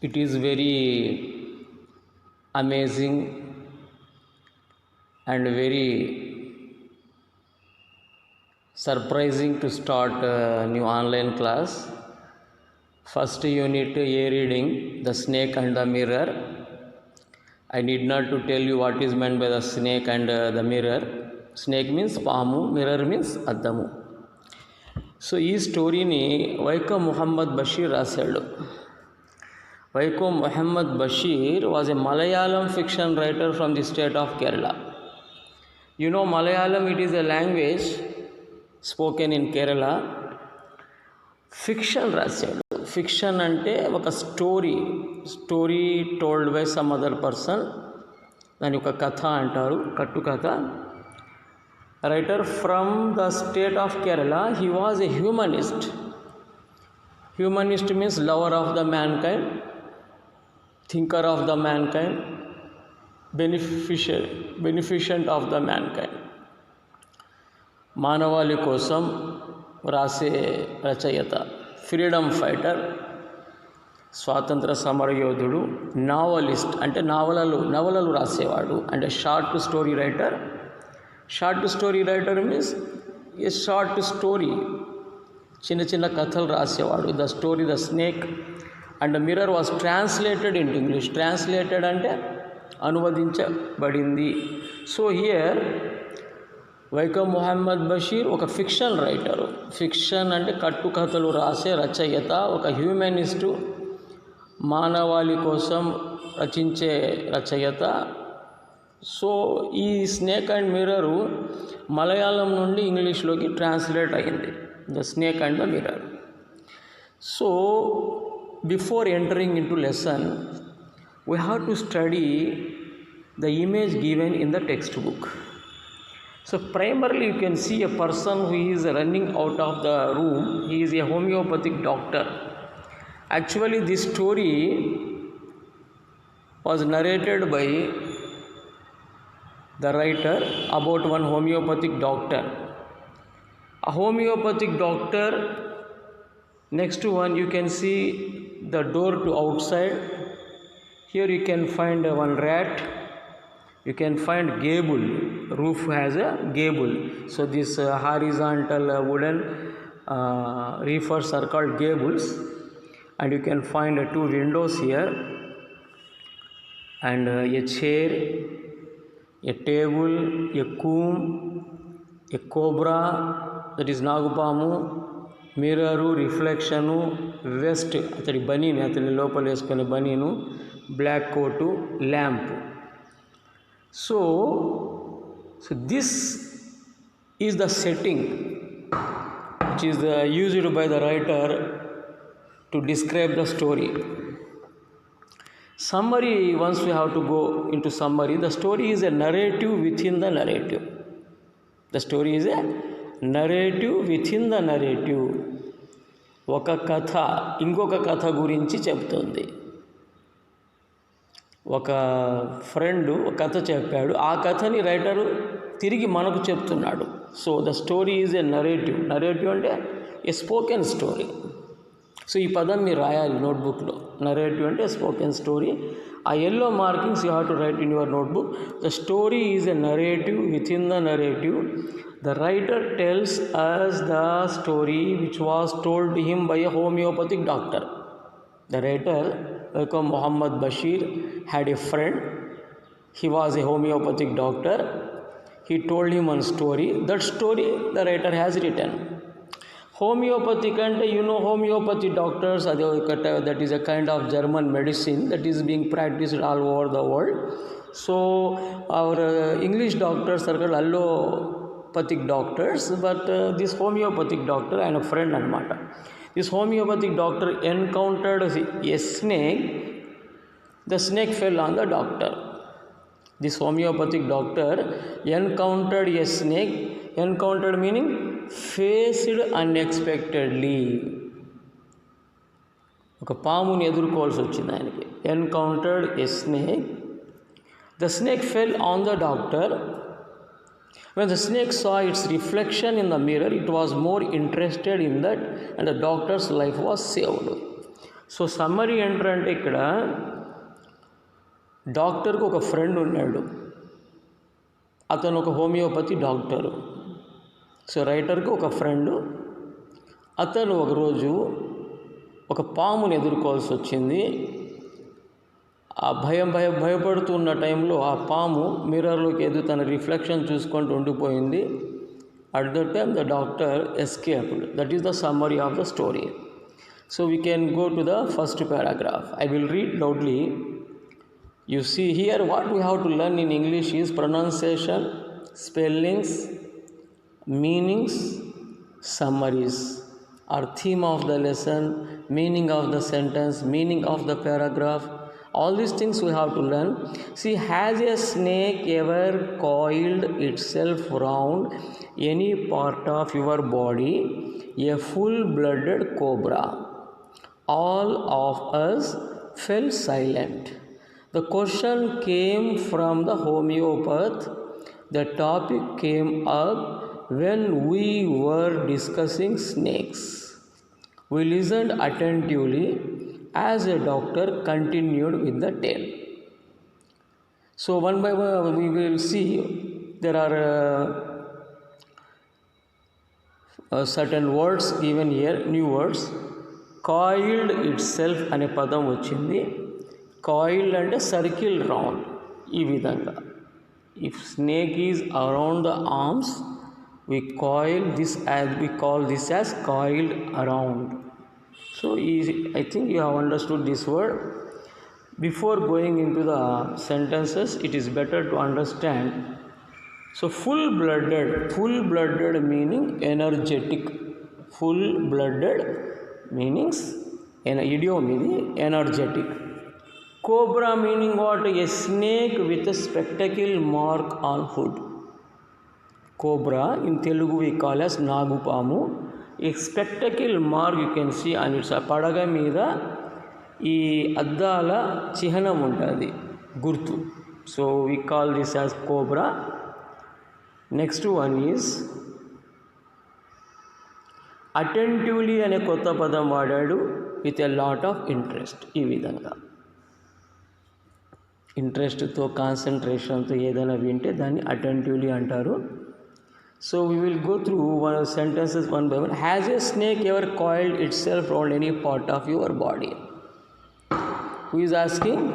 It is very amazing and very surprising to start a new online class. First unit A reading, the snake and the mirror. I need not to tell you what is meant by the snake and the mirror. Snake means పాము, mirror means అద్దము. So ఈ స్టోరీని వైకం ముహమ్మద్ బషీర్ రాశాడు. Vaikom Muhammad Basheer was a Malayalam fiction writer from the state of Kerala. You know Malayalam, it is a language spoken in Kerala. Fiction రాశాడు. Fiction అంటే ఒక story told by some other person, దాని ఒక కథ అంటారు, కట్టు కథ. Writer from the state of Kerala. He was a humanist. Humanist means lover of the mankind, thinker of the mankind, beneficent of the mankind. మానవాళి కోసం రాసే రచయిత, ఫ్రీడమ్ ఫైటర్, స్వాతంత్ర సమరయోధుడు, నావలిస్ట్ అంటే నవలలు రాసేవాడు, అంటే short story writer. Short story writer means a short story, చిన్న చిన్న కథలు రాసేవాడు. The story the snake and mirror was translated into English. Translated అంటే అనువదించబడింది. సో హియర్ వైకం ముహమ్మద్ బషీర్ ఒక ఫిక్షన్ రైటరు. ఫిక్షన్ అంటే కట్టుకథలు రాసే రచయిత, ఒక హ్యూమనిస్టు, మానవాళి కోసం రచించే రచయిత. సో ఈ స్నేక్ అండ్ మిర్రరు మలయాళం నుండి ఇంగ్లీష్లోకి ట్రాన్స్లేట్ అయింది, the snake and the mirror. So before entering in to lesson we have to study the image given in the text book. So primarily you can see a person who is running out of the room. He is a homeopathic doctor. Actually this story was narrated by the writer about one homeopathic doctor. A homeopathic doctor, next to one you can see the door to outside. Here you can find one rat. You can find gable, roof has a gable. So this horizontal wooden reefers are called gables, and you can find two windows here, and a chair, a table, a comb, a cobra, that is nagupamu, mirror, reflection, vest, atadi baninu, atani lopala veskone baninu, black coat, lamp. So this is the setting which is used by the writer to describe the story. Summary, once we have to go into summary, the story is a narrative within the narrative. The story is a narrative within the narrative. ఒక కథ ఇంకొక కథ గురించి చెప్తుంది. ఒక friend ఒక కథ చెప్పాడు, ఆ కథని రైటరు తిరిగి మనకు చెప్తున్నాడు. So the story is a narrative అంటే ఏ స్పోకెన్ స్టోరీ. సో ఈ పదం మీరు రాయాలి నోట్బుక్లో. నరేటివ్ అంటే స్పోకెన్ స్టోరీ. ఆ yellow markings you have to write in your notebook. The story is a narrative within the narrative. The writer tells us the story which was told to him by a homeopathic doctor. The writer, Vaikom Muhammad Bashir, had a friend. He was a homeopathic doctor. He told him one story. That story the writer has written. Homeopathic, and you know homeopathy doctors, that is a kind of German medicine that is being practiced all over the world. So our English doctors are called allopathic doctors, but this homeopathic doctor and a friend anamata. This homeopathic doctor encountered a snake. The snake fell on the doctor. This homeopathic doctor encountered a snake. Encountered meaning faced unexpectedly. ఒక పాముని ఎదుర్కోవాల్సి వచ్చింది ఆయనకి. Encountered a snake. The snake fell on the doctor. When the snake saw its reflection in the mirror, it was more interested in that, and the doctor's life was saved. So summary ఏంటంటే ఇక్కడ డాక్టర్కి ఒక friend ఉన్నాడు, అతను ఒక homeopathy doctor. So రైటర్కి ఒక friend, అతను ఒకరోజు ఒక పాముని ఎదుర్కోవాల్సి వచ్చింది. ఆ భయపడుతున్న టైంలో ఆ పాము మిర్రర్లోకి ఎదురు తన రిఫ్లెక్షన్ చూసుకుంటూ ఉండిపోయింది. At the time the doctor escaped. That is the summary of the story. So we can go to the first paragraph. I will read loudly. You see here what we have to learn in English is pronunciation, spellings, meanings, summaries, or theme of the lesson, meaning of the sentence, meaning of the paragraph. All these things we have to learn. See, has a snake ever coiled itself round any part of your body? A full-blooded cobra. All of us fell silent. The question came from the homeopath. The topic came up when we were discussing snakes. We listened attentively as a doctor continued with the tale. So one by one we will see there are certain words given here, new words. Coiled itself అనే పదం వచ్చింది. Coiled అంటే circle round. ఈ విధంగా if snake is around the arms we call this as coiled around. So I think you have understood this word. Before going into the sentences, it is better to understand. So full-blooded meaning energetic. Full-blooded meanings idiom ఇది energetic. Cobra meaning what? A snake with a spectacle mark on hood. Cobra in Telugu we call as nagupamu. A spectacle mark you can see on its పడగ మీద ఈ అద్దాల చిహ్నం ఉంటుంది, గుర్తు. So we call this as cobra. Next one is attentively అనే కొత్త పదం వాడాడు, with a lot of interest. ఈ విధంగా ఇంట్రెస్ట్తో కాన్సన్ట్రేషన్తో ఏదైనా వింటే దాన్ని అటెంటివ్లీ అంటారు. So we will go through one sentences one by one. Has a snake ever coiled itself round any part of your body? Who is asking?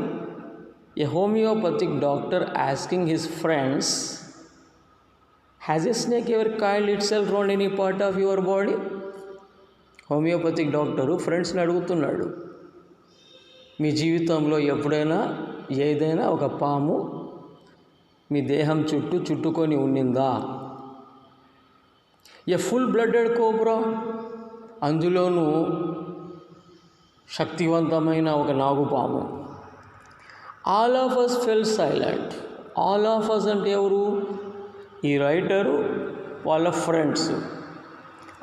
A homeopathic doctor asking his friends, has a snake ever coiled itself round any part of your body? Homoeopathic doctor ఫ్రెండ్స్ని అడుగుతున్నాడు, మీ జీవితంలో ఎప్పుడైనా ఏదైనా ఒక పాము మీ దేహం చుట్టుకొని ఉండిందా? ఏ full-blooded cobra, అందులోనూ శక్తివంతమైన ఒక నాగుపాము. All of us fell silent. All of us అంటే ఎవరు? ఈ రైటరు వాళ్ళ friends.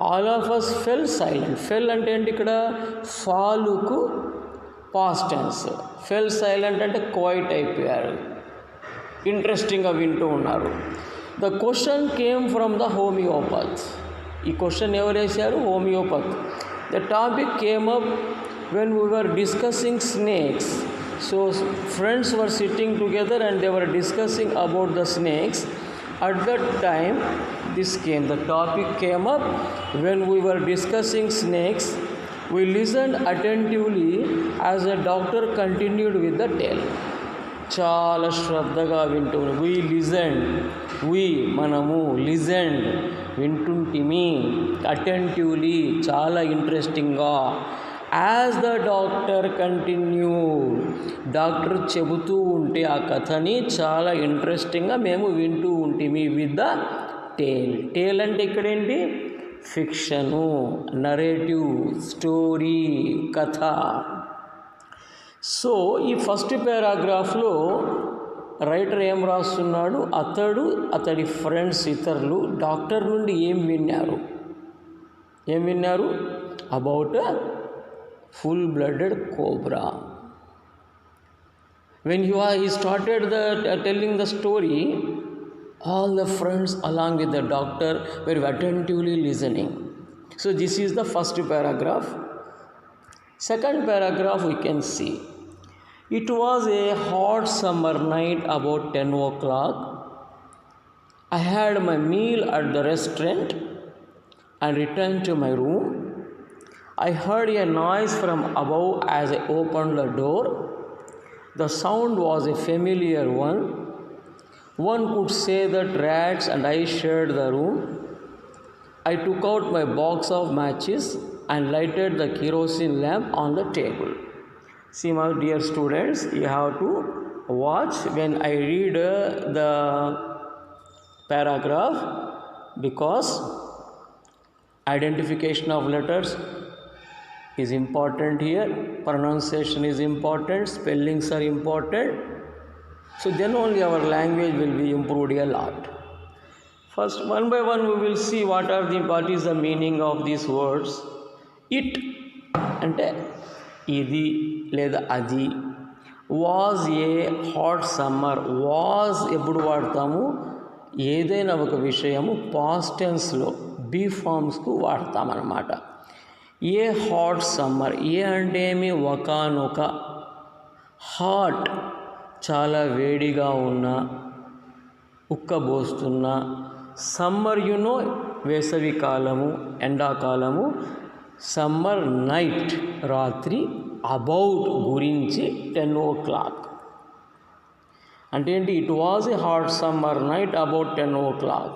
All of us fell silent. Fell అంటే ఏంటి? ఇక్కడ ఫాలుకు పాస్ట్ టెన్స్. ఫెల్ సైలెంట్ అంటే క్వైట్ అయిపోయారు, ఇంట్రెస్టింగ్గా వింటూ ఉన్నారు. The question came from the homeopath. ఈ క్వశ్చన్ ఎవరు వేశారు? Homeopath. The topic came up when we were discussing snakes. So friends were sitting together and they were discussing about the snakes. At that time this came, the topic came up when we were discussing snakes. We listened attentively as the doctor continued with the tale. చాలా శ్రద్ధగా వింటున్నాం. మనము legend వింటుంటిమి, attentively చాలా ఇంట్రెస్టింగ్గా. As the doctor continue, doctor చెబుతూ ఉంటే ఆ కథని చాలా ఇంట్రెస్టింగ్గా మేము వింటూ ఉంటిమి. విత్ ద టేల్ అంటే ఇక్కడేంటి? ఫిక్షను, నరేటివ్, స్టోరీ, కథ. సో ఈ ఫస్ట్ పారాగ్రాఫ్లో రైటర్ ఏం రాస్తున్నాడు? అతడి ఫ్రెండ్స్ ఇతరులు డాక్టర్ నుండి ఏం విన్నారు? About full-blooded cobra. When he started telling the story, all the friends along with the doctor were attentively listening. So this is the first paragraph. Second paragraph we can see. It was a hot summer night about 10 o'clock. I had my meal at the restaurant and returned to my room. I heard a noise from above as I opened the door. The sound was a familiar one. One could say that rats and I shared the room. I took out my box of matches and lighted the kerosene lamp on the table. See, my dear students, you have to watch when I read the paragraph, because identification of letters is important here, pronunciation is important, spellings are important. So then only our language will be improved a lot. First, one by one we will see what is the meaning of these words. It అంటే ఇది లేదా అది. Was a hot summer. Was ఎప్పుడు వాడతాము? ఏదైనా ఒక విషయము past టెన్స్లో బీ ఫార్మ్స్కు వాడతామన్నమాట. A hot summer. ఏ అంటే ఏమి? ఒకానొక. హాట్ చాలా వేడిగా ఉన్న, ఉక్కబోస్తున్న. సమ్మర్ వేసవి కాలము, ఎండాకాలము. సమ్మర్ నైట్ రాత్రి. అబౌట్ గురించి 10 o'clock అంటే ఏంటి? It was a hot summer night about 10 o'clock.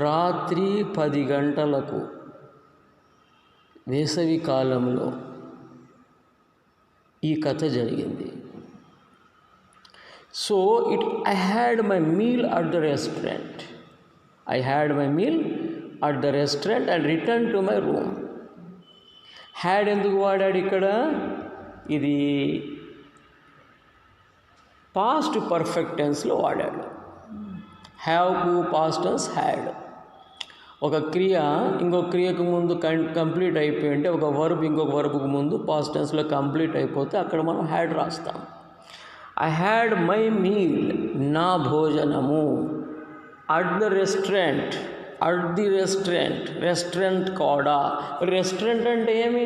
రాత్రి 10 గంటలకు వేసవి కాలంలో ఈ కథ జరిగింది. So I had my meal at the restaurant. I had my meal at the restaurant and returned to my room. Had ఎందుకు వాడాడు ఇక్కడ? ఇది పాస్ట్ పర్ఫెక్ట్ టెన్స్లో వాడాడు. హ్యావ్కు పాస్ట్ టెన్స్ హ్యాడ్. ఒక క్రియ ఇంకొక క్రియకు ముందు కంప్లీట్ అయిపోయి ఉంటే, ఒక వర్బ్ ఇంకొక వర్బ్కు ముందు పాస్ట్ టెన్స్లో కంప్లీట్ అయిపోతే అక్కడ మనం హ్యాడ్ రాస్తాం. ఐ హ్యాడ్ మై మీల్, నా భోజనము. At the restaurant, at the restaurant. Restaurant కూడా. రెస్టారెంట్ అంటే ఏమి?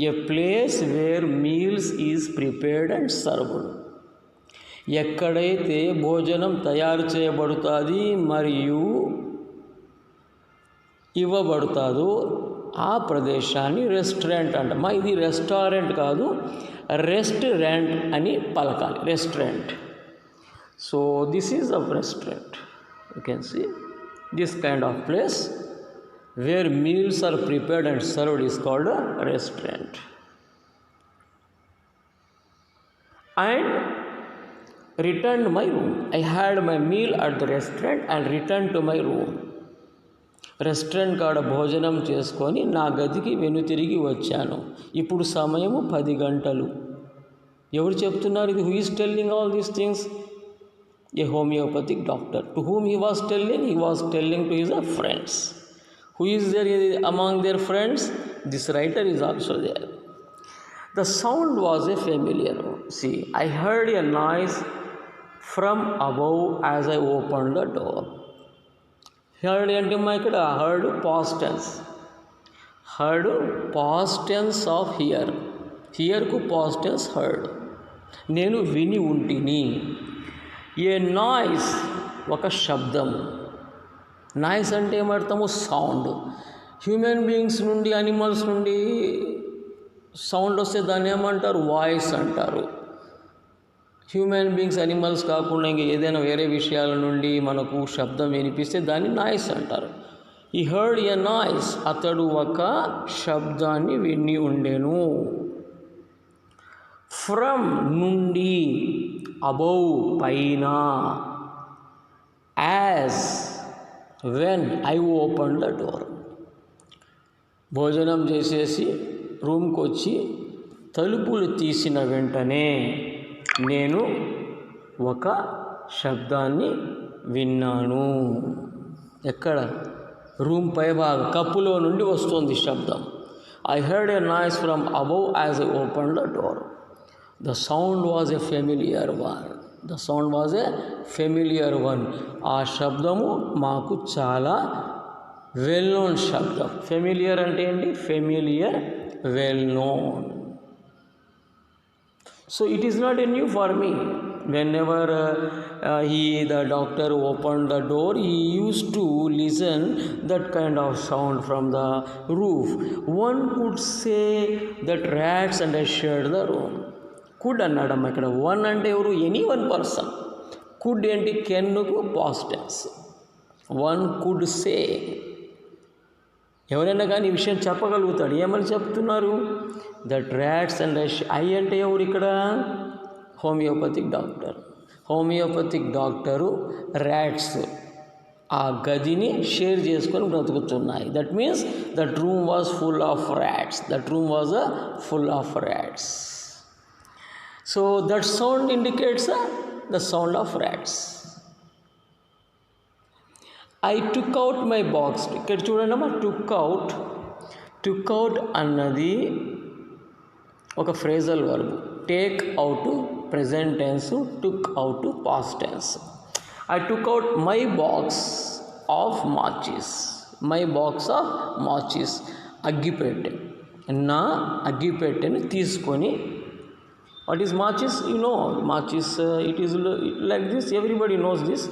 A place where meals is prepared and served. ఎక్కడైతే భోజనం తయారు చేయబడుతుంది మరియు ఇవ్వబడుతుందో ఆ ప్రదేశాన్ని రెస్టారెంట్ అంటాం. ఇది రెస్టారెంట్ కాదు, రెస్టారెంట్ అని పలకాలి. Restaurant. So this is a restaurant. You can see this kind of place where meals are prepared and served is called a restaurant. And returned my room. I had my meal at the restaurant and returned to my room. Restaurant కాడ భోజనం చేసుకొని నా గదికి వెనుతిరిగి వచ్చాను. ఇప్పుడు సమయము 10 గంటలు. ఎవరు చెప్తున్నారు ఇది? Who is telling all these things? A homeopathic doctor. To whom he was telling? He was telling to his friends. Who is there among their friends? This writer is also there. The sound was a familiar one. See, I heard a noise from above as I opened the door. Heard అంటే ఇక్కడ heard past tense. Heard past tense of hear. Hearకు past tense heard. నేను విని ఉంటిని. ఏ noise, ఒక శబ్దం. Noise అంటే ఏమర్థము? Sound. Human beings నుండి, animals నుండి సౌండ్ వస్తే దాన్ని ఏమంటారు? వాయిస్ అంటారు. హ్యూమన్ బీయింగ్స్, యానిమల్స్ కాకుండా ఇంకా ఏదైనా వేరే విషయాల నుండి మనకు శబ్దం వినిపిస్తే దాన్ని నాయిస్ అంటారు. ఈ హర్డ్ ఎ నాయిస్. అతడు ఒక శబ్దాన్ని విని ఉండెను. ఫ్రమ్ నుండి, అబౌవ్ పైన, as, when I open the door. భోజనం చేసేసి రూమ్కి వచ్చి తలుపులు తీసిన వెంటనే నేను ఒక శబ్దాన్ని విన్నాను. ఎక్కడ? రూమ్ పై భాగం కప్పులో నుండి వస్తుంది శబ్దం. I heard a noise from above as I open the door. The sound was a familiar one. The sound was a familiar one. ఆ శబ్దము మాకు చాలా వెల్ నోన్ శబ్దం. ఫెమిలియర్ అంటే ఏంటి? Familiar well known. So it is not a new for me. Whenever the doctor opened the door, he used to listen that kind of sound from the roof. One could say that rats shared the room. Could అన్నాడమ్మ ఇక్కడ. One అంటే ఎవరు? Any one person. Could ఏంటి? కెన్నుకు past tense. One could say. ఎవరైనా కానీ ఈ విషయం చెప్పగలుగుతాడు. ఏమని చెప్తున్నారు? దట్ ర్యాట్స్ అండ్ ఐ అంటే ఎవరు ఇక్కడ? Homeopathic doctor. Homeopathic doctor rats ఆ గదిని షేర్ చేసుకొని బ్రతుకుతున్నాయి. That means that room was full of rats. That room was full of rats. So that sound indicates the sound of rats. I took out my box. ఇక్కడ చూడండి అమ్మా, took out అన్నది ఒక phrasal verb. Take out present tense, took out past tense. I took out my box of machis. My box of machis, అగ్గిపెట్టె. నా అగ్గిపెట్టెని తీసుకొని. What is machis? You know machis. It is like this. Everybody knows this.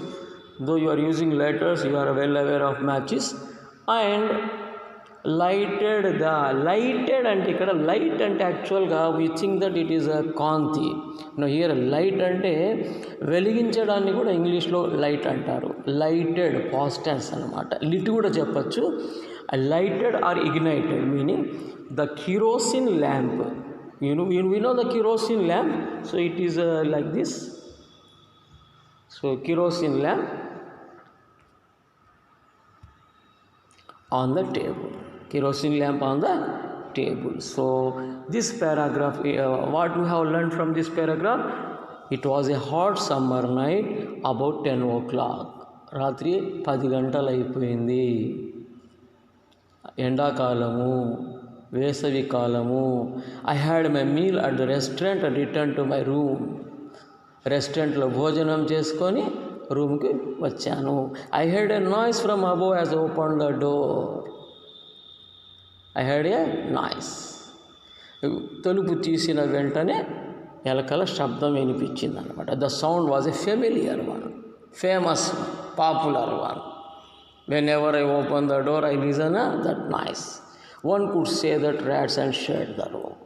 Though you are using lighters, you are well aware of matches. And lighted అంటే ఇక్కడ light అంటే యాక్చువల్గా we think that it is a కాంతి. Here light అంటే వెలిగించడాన్ని కూడా ఇంగ్లీష్లో light అంటారు. లైటెడ్ పాస్ట్ టెన్స్ అనమాట. లిట్ కూడా చెప్పచ్చు. Lighted or ignited meaning the kerosene lamp. we know the kerosene lamp. So it is like this. So kerosene lamp on the table. Kerosene lamp on the table. So this paragraph, what we have learned from this paragraph? It was a hot summer night about 10 o'clock. రాత్రి 10 గంటలు అయిపోయింది. ఎండాకాలము, వేసవి కాలము. I had my meal at the restaurant and returned to my room. రెస్టారెంట్లో భోజనం చేసుకొని రూమ్కి వచ్చాను. I head a noise from above as open the door. I head A noise. తలుపు తీసిన వెంటనే ఎలకల శబ్దం వినిపించింది అనమాట. The sound was a familiar one, famous, popular one. When ever I open the door I listen that noise. One could say that rats and shade the room.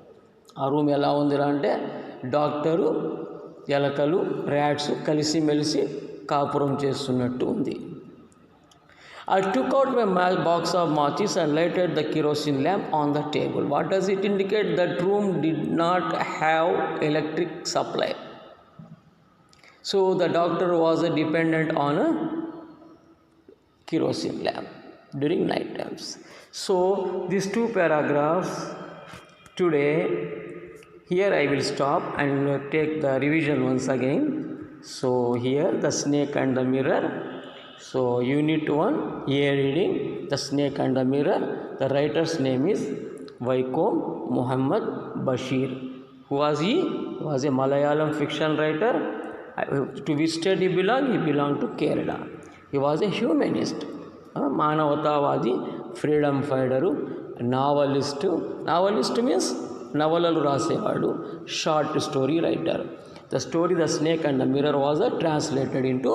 ఆ room ఎలా ఉందిరా అంటే డాక్టరు, ఎలకలు, ర్యాట్స్ కలిసిమెలిసి కాపురం చేస్తున్నట్టు ఉంది. I took out my box of matches and lighted the kerosene lamp on the table. What does it indicate? That room did not have electric supply. So the doctor was dependent on a kerosene lamp during night times. So these two paragraphs today, here I will stop and take the revision once again. So here the snake and the mirror. So unit 1, A reading, the snake and the mirror. The writer's name is Vaikom Muhammad Bashir. Who was he? He was a Malayalam fiction writer. To which state he belonged? He belonged to Kerala. He was a humanist, మానవతావాది, freedom fighter, novelist. Novelist means నవలలు రాసేవాడు, short story writer. The story The Snake and the Mirror was translated into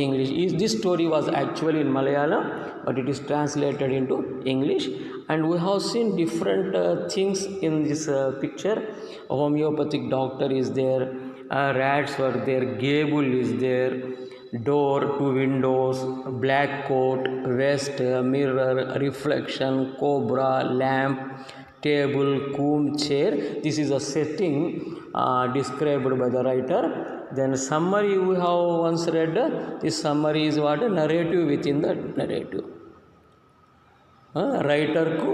English. This story was actually in Malayalam, but it is translated into English. And we have seen different things in this picture. A homeopathic doctor is there, rats were there, gable is there, door, 2 windows, black coat, vest, mirror, reflection, cobra, lamp, table, comb, chair. This is a setting described by the writer. Then summary we have once read. This summary is what? Narrative within the narrative. రైటర్కు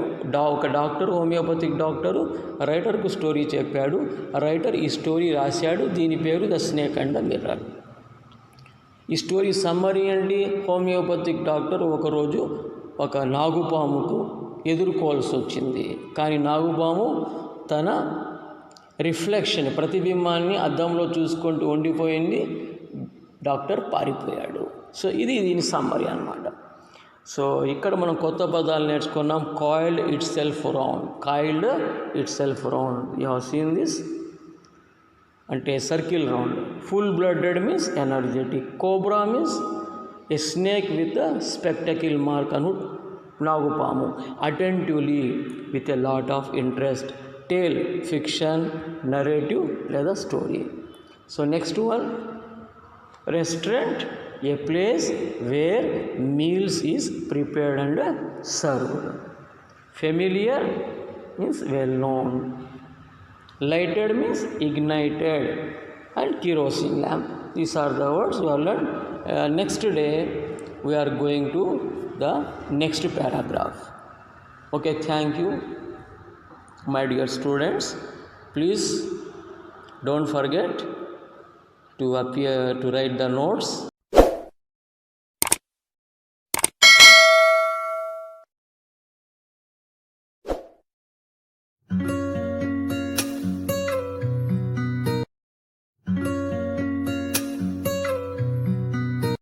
ఒక doctor, homeopathic doctor రైటర్కు story చెప్పాడు. Writer ఈ story రాశాడు. దీని పేరు the snake and the mirror. ఈ story summary అండి. Homeopathic doctor ఒకరోజు ఒక నాగుపాముకు ఎదుర్కోవాల్సి వచ్చింది. కానీ నాగుపాము తన రిఫ్లెక్షన్, ప్రతిబింబాన్ని అద్దంలో చూసుకుంటూ ఉండిపోయింది. డాక్టర్ పారిపోయాడు. సో ఇది దీని సమ్మరీ అన్నమాట. సో ఇక్కడ మనం కొత్త పదాలు నేర్చుకున్నాం. Coiled itself round. Coiled itself round. You have seen this అంటే circle round. Full blooded means energetic. Cobra means a snake with spectacle mark అను నాగుపాము. Attentively with a lot of interest. Tale fiction, narrative లేదా story. So next one restaurant, a place where meals is prepared and served. Familiar means well known. Lighted means ignited, and kerosene lamp. These are the words we have learned. Next day we are going to the next paragraph. Okay, thank you my dear students. Please don't forget to write the notes